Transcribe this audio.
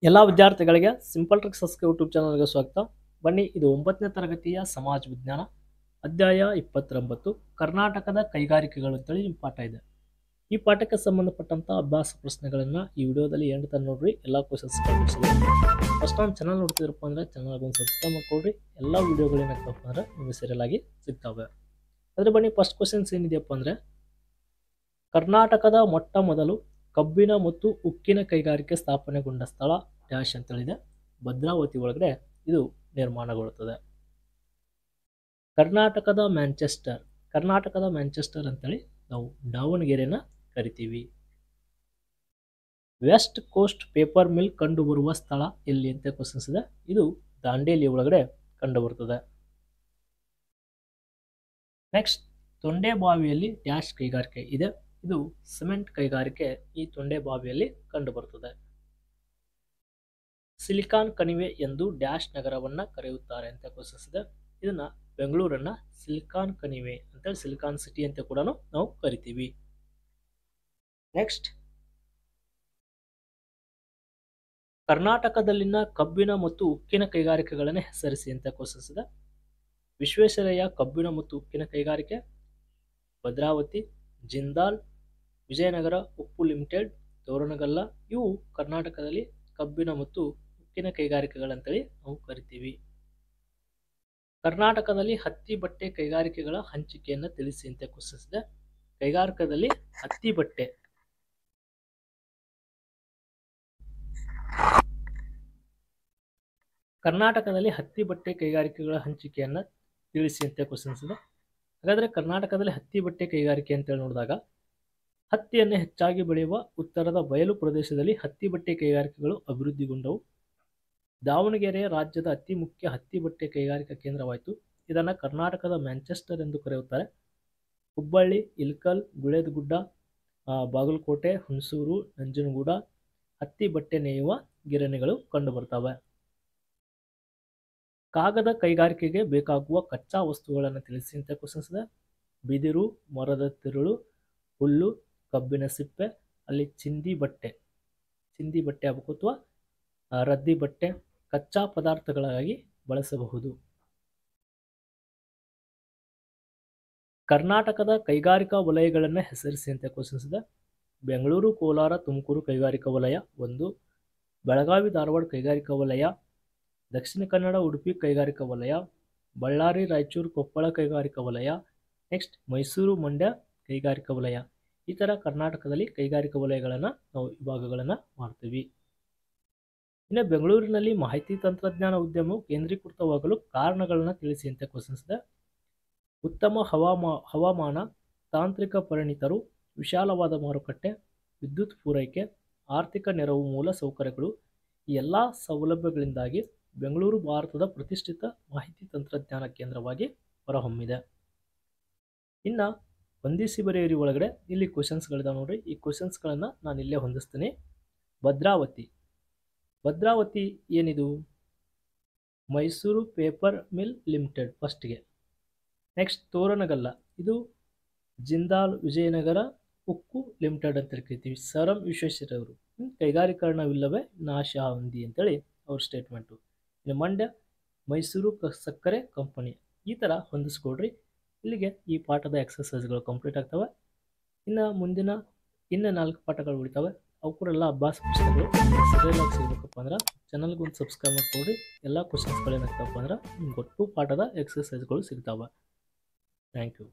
ಎಲ್ಲ ವಿದ್ಯಾರ್ಥಿಗಳಿಗೆ simple tricks YouTube ಚಾನಲ್ಗೆ ಸ್ವಾಗತ. ಬನ್ನಿ, ಇದು 9ನೇ ತರಗತಿಯ ಸಮಾಜ ವಿಜ್ಞಾನ ಅಧ್ಯಾಯ 29 ಕರ್ನಾಟಕದ ಕೈಗಾರಿಕೆಗಳು ಅಂತೇಳಿ ನಿಮ್ಮ ಪಾಠ ಇದೆ. ಈ ಪಾಠಕ್ಕೆ ಸಂಬಂಧಪಟ್ಟಂತ ಅಭ್ಯಾಸ ಪ್ರಶ್ನೆಗಳನ್ನು ಈ ವಿಡಿಯೋದಲ್ಲಿ ಎಂಡ್ ತನಕ ನೋಡ್ರಿ. ಎಲ್ಲ ಕ್ವಶನ್ಸ್ ಫಸ್ಟ್ ಟೈಮ್ ಚಾನಲ್ ನೋಡ್ತಿದ್ರಪ್ಪ ಅಂದ್ರೆ ಚಾನಲ್ಗೆ ಒಂದು ಸಬ್ಸ್ಕ್ರೈಬ್ ಮಾಡ್ಕೊಡ್ರಿ. ಎಲ್ಲ ವಿಡಿಯೋಗಳು ಏನಾಗ್ತಪ್ಪ ಅಂದ್ರೆ ನಿಮಗೆ ಸೀರಿಯಲ್ ಆಗಿ ಸಿಗ್ತವೆ. ಅದ್ರ ಬನ್ನಿ, ಫಸ್ಟ್ ಕ್ವಶನ್ಸ್ ಏನಿದೆಯಪ್ಪ ಅಂದ್ರೆ, ಕರ್ನಾಟಕದ ಮೊಟ್ಟ ಮೊದಲು ಕಬ್ಬಿನ ಮತ್ತು ಉಕ್ಕಿನ ಕೈಗಾರಿಕೆ ಸ್ಥಾಪನೆಗೊಂಡ ಸ್ಥಳ ಡ್ಯಾಶ್ ಅಂತೇಳಿದೆ. ಭದ್ರಾವತಿ ಒಳಗಡೆ ಇದು ನಿರ್ಮಾಣಗೊಳ್ಳುತ್ತದೆ. ಕರ್ನಾಟಕದ ಮ್ಯಾಂಚೆಸ್ಟರ್ ಅಂತೇಳಿ ನಾವು ದಾವಣಗೆರೆನ ಕರಿತೀವಿ. ವೆಸ್ಟ್ ಕೋಸ್ಟ್ ಪೇಪರ್ ಮಿಲ್ ಕಂಡು ಬರುವ ಸ್ಥಳ ಎಲ್ಲಿ ಅಂತ ಕ್ವಶನ್ಸ್ ಇದೆ. ಇದು ದಾಂಡೇಲಿ ಒಳಗಡೆ ಕಂಡು ಬರುತ್ತದೆ. ನೆಕ್ಸ್ಟ್, ತೊಂಡೆಬಾವಿಯಲ್ಲಿ ಡ್ಯಾಶ್ ಕೈಗಾರಿಕೆ ಇದೆ. ಇದು ಸಿಮೆಂಟ್ ಕೈಗಾರಿಕೆ ಈ ತೊಂಡೆಬಾವಿಯಲ್ಲಿ ಕಂಡು ಬರುತ್ತದೆ. ಸಿಲಿಕಾನ್ ಕಣಿವೆ ಎಂದು ಡ್ಯಾಶ್ ನಗರವನ್ನ ಕರೆಯುತ್ತಾರೆ ಅಂತ ಕ್ವಶನ್ಸ್ ಇದೆ. ಇದನ್ನ ಬೆಂಗಳೂರನ್ನ ಸಿಲಿಕಾನ್ ಕಣಿವೆ ಅಂತೇಳಿ ಸಿಲಿಕಾನ್ ಸಿಟಿ ಅಂತ ಕೂಡ ನಾವು ಕರಿತೀವಿ. ನೆಕ್ಸ್ಟ್, ಕರ್ನಾಟಕದಲ್ಲಿನ ಕಬ್ಬಿನ ಮತ್ತು ಉಕ್ಕಿನ ಕೈಗಾರಿಕೆಗಳನ್ನು ಹೆಸರಿಸಿ ಅಂತ ಕ್ವಶನ್ಸ್ ಇದೆ. ವಿಶ್ವೇಶ್ವರಯ್ಯ ಕಬ್ಬಿಣ ಮತ್ತು ಉಕ್ಕಿನ ಕೈಗಾರಿಕೆ, ಭದ್ರಾವತಿ, ಜಿಂದಾಲ್, ವಿಜಯನಗರ ಉಪ್ಪು ಲಿಮಿಟೆಡ್, ತೋರಣಗಲ್ಲ, ಇವು ಕರ್ನಾಟಕದಲ್ಲಿ ಕಬ್ಬಿಣ ಮತ್ತು ಉಕ್ಕಿನ ಕೈಗಾರಿಕೆಗಳಂತೇಳಿ ನಾವು ಕರಿತೀವಿ. ಕರ್ನಾಟಕದಲ್ಲಿ ಹತ್ತಿ ಬಟ್ಟೆ ಕೈಗಾರಿಕೆಗಳ ಹಂಚಿಕೆಯನ್ನು ತಿಳಿಸಿ ಅಂತ ಕ್ವಶನ್ಸ್ ಇದೆ. ಕೈಗಾರಿಕೆಯಲ್ಲಿ ಹತ್ತಿ ಬಟ್ಟೆ ಕರ್ನಾಟಕದಲ್ಲಿ ಹತ್ತಿ ಬಟ್ಟೆ ಕೈಗಾರಿಕೆಗಳ ಹಂಚಿಕೆಯನ್ನು ತಿಳಿಸಿ ಅಂತ ಕ್ವಶನ್ಸ್ ಇದೆ. ಹಾಗಾದ್ರೆ ಕರ್ನಾಟಕದಲ್ಲಿ ಹತ್ತಿ ಬಟ್ಟೆ ಕೈಗಾರಿಕೆ ಅಂತೇಳಿ ನೋಡಿದಾಗ, ಹತ್ತಿಯನ್ನು ಹೆಚ್ಚಾಗಿ ಬೆಳೆಯುವ ಉತ್ತರದ ಬಯಲು ಪ್ರದೇಶದಲ್ಲಿ ಹತ್ತಿ ಬಟ್ಟೆ ಕೈಗಾರಿಕೆಗಳು ಅಭಿವೃದ್ಧಿಗೊಂಡವು. ದಾವಣಗೆರೆ ರಾಜ್ಯದ ಅತಿ ಮುಖ್ಯ ಹತ್ತಿ ಬಟ್ಟೆ ಕೈಗಾರಿಕಾ ಕೇಂದ್ರವಾಯಿತು. ಇದನ್ನು ಕರ್ನಾಟಕದ ಮ್ಯಾಂಚೆಸ್ಟರ್ ಎಂದು ಕರೆಯುತ್ತಾರೆ. ಹುಬ್ಬಳ್ಳಿ, ಇಲ್ಕಲ್, ಗುಳೇದಗುಡ್ಡ, ಬಾಗಲಕೋಟೆ, ಹುಣಸೂರು, ನಂಜನಗೂಡ ಹತ್ತಿ ಬಟ್ಟೆ ನೇಯುವ ಗಿರಣಿಗಳು ಕಂಡುಬರ್ತವೆ. ಕಾಗದ ಕೈಗಾರಿಕೆಗೆ ಬೇಕಾಗುವ ಕಚ್ಚಾ ವಸ್ತುಗಳನ್ನು ತಿಳಿಸಿ ಅಂತ ಕ್ವಶನ್ಸ್ ಇದೆ. ಬಿದಿರು, ಮರದ ತಿರುಳು, ಹುಲ್ಲು, ಕಬ್ಬಿನ ಸಿಪ್ಪೆ, ಅಲ್ಲಿ ಚಿಂದಿ ಬಟ್ಟೆ ಆಗಬೇಕು ಅಥವಾ ರದ್ದಿ ಬಟ್ಟೆ ಕಚ್ಚಾ ಪದಾರ್ಥಗಳಾಗಿ ಬಳಸಬಹುದು. ಕರ್ನಾಟಕದ ಕೈಗಾರಿಕಾ ವಲಯಗಳನ್ನು ಹೆಸರಿಸಿ ಅಂತ ಕ್ವಶನ್ಸ್ ಇದೆ. ಬೆಂಗಳೂರು, ಕೋಲಾರ, ತುಮಕೂರು ಕೈಗಾರಿಕಾ ವಲಯ 1, ಬೆಳಗಾವಿ, ಧಾರವಾಡ ಕೈಗಾರಿಕಾ ವಲಯ, ದಕ್ಷಿಣ ಕನ್ನಡ, ಉಡುಪಿ ಕೈಗಾರಿಕಾ ವಲಯ, ಬಳ್ಳಾರಿ, ರಾಯಚೂರು, ಕೊಪ್ಪಳ ಕೈಗಾರಿಕಾ ವಲಯ, ನೆಕ್ಸ್ಟ್ ಮೈಸೂರು, ಮಂಡ್ಯ ಕೈಗಾರಿಕಾ ವಲಯ. ಈ ಥರ ಕರ್ನಾಟಕದಲ್ಲಿ ಕೈಗಾರಿಕಾ ವಲಯಗಳನ್ನು ನಾವು ವಿಭಾಗಗಳನ್ನು ಮಾಡ್ತೀವಿ. ಇನ್ನು ಬೆಂಗಳೂರಿನಲ್ಲಿ ಮಾಹಿತಿ ತಂತ್ರಜ್ಞಾನ ಉದ್ಯಮವು ಕೇಂದ್ರೀಕೃತವಾಗಲು ಕಾರಣಗಳನ್ನು ತಿಳಿಸಿ ಅಂತ ಕ್ವಶನ್ಸ್ ಇದೆ. ಉತ್ತಮ ಹವಾಮಾನ, ತಾಂತ್ರಿಕ ಪರಿಣಿತರು, ವಿಶಾಲವಾದ ಮಾರುಕಟ್ಟೆ, ವಿದ್ಯುತ್ ಪೂರೈಕೆ, ಆರ್ಥಿಕ ನೆರವು, ಮೂಲ ಸೌಕರ್ಯಗಳು, ಈ ಎಲ್ಲ ಸೌಲಭ್ಯಗಳಿಂದಾಗಿ ಬೆಂಗಳೂರು ಭಾರತದ ಪ್ರತಿಷ್ಠಿತ ಮಾಹಿತಿ ತಂತ್ರಜ್ಞಾನ ಕೇಂದ್ರವಾಗಿ ಹೊರಹೊಮ್ಮಿದೆ. ಇನ್ನು ಹೊಂದಿಸಿ ಬರೆಯಿರಿ ಒಳಗಡೆ ಇಲ್ಲಿ ಕ್ವಶನ್ಸ್ಗಳಿದಾವೆ ನೋಡ್ರಿ. ಈ ಕ್ವಶನ್ಸ್ಗಳನ್ನು ನಾನು ಇಲ್ಲೇ ಹೊಂದಿಸ್ತೀನಿ. ಭದ್ರಾವತಿ ಏನಿದು? ಮೈಸೂರು ಪೇಪರ್ ಮಿಲ್ ಲಿಮಿಟೆಡ್ ಫಸ್ಟ್ಗೆ. ನೆಕ್ಸ್ಟ್ ತೋರಣಗಲ್ಲ, ಇದು ಜಿಂದಾಲ್ ವಿಜಯನಗರ ಉಕ್ಕು ಲಿಮಿಟೆಡ್ ಅಂತ ಕರಿತೀವಿ. ಸರ್ ಎಂ ವಿಶ್ವೇಶ್ವರಯ್ಯ ಅವರು ಕೈಗಾರೀಕರಣವಿಲ್ಲವೇ ನಾಶ ಹೊಂದಿ ಅಂತೇಳಿ ಅವ್ರ ಸ್ಟೇಟ್ಮೆಂಟು. ಇನ್ನು ಮಂಡ್ಯ ಮೈಸೂರು ಸಕ್ಕರೆ ಕಂಪನಿ. ಈ ಥರ ಹೊಂದಿಸ್ಕೊಡ್ರಿ. ಇಲ್ಲಿಗೆ ಈ ಪಾಠದ ಎಕ್ಸಸೈಸ್ಗಳು ಕಂಪ್ಲೀಟ್ ಆಗ್ತವೆ. ಇನ್ನು ಮುಂದಿನ 4 ಪಾಠಗಳು ಉಳಿತವೆ. ಅವು ಕೂಡ ಎಲ್ಲ ಅಭ್ಯಾಸ ಪುಸ್ತಕಗಳು ಸರಿಯಾಗಿ ಸಿಗಬೇಕಪ್ಪ ಅಂದ್ರೆ ಚಾನಲ್ಗೆ ಒಂದು ಸಬ್ಸ್ಕ್ರೈಬ್ ಮಾಡ್ಕೊಡ್ರಿ. ಎಲ್ಲ ಕ್ವಶನ್ಸ್ಗಳೇನಾಗ್ತವಪ್ಪ ಅಂದ್ರೆ ನಿಮ್ಗೆ ಒಟ್ಟು ಪಾಠದ ಎಕ್ಸಸೈಸ್ಗಳು ಸಿಗ್ತಾವೆ. Thank you.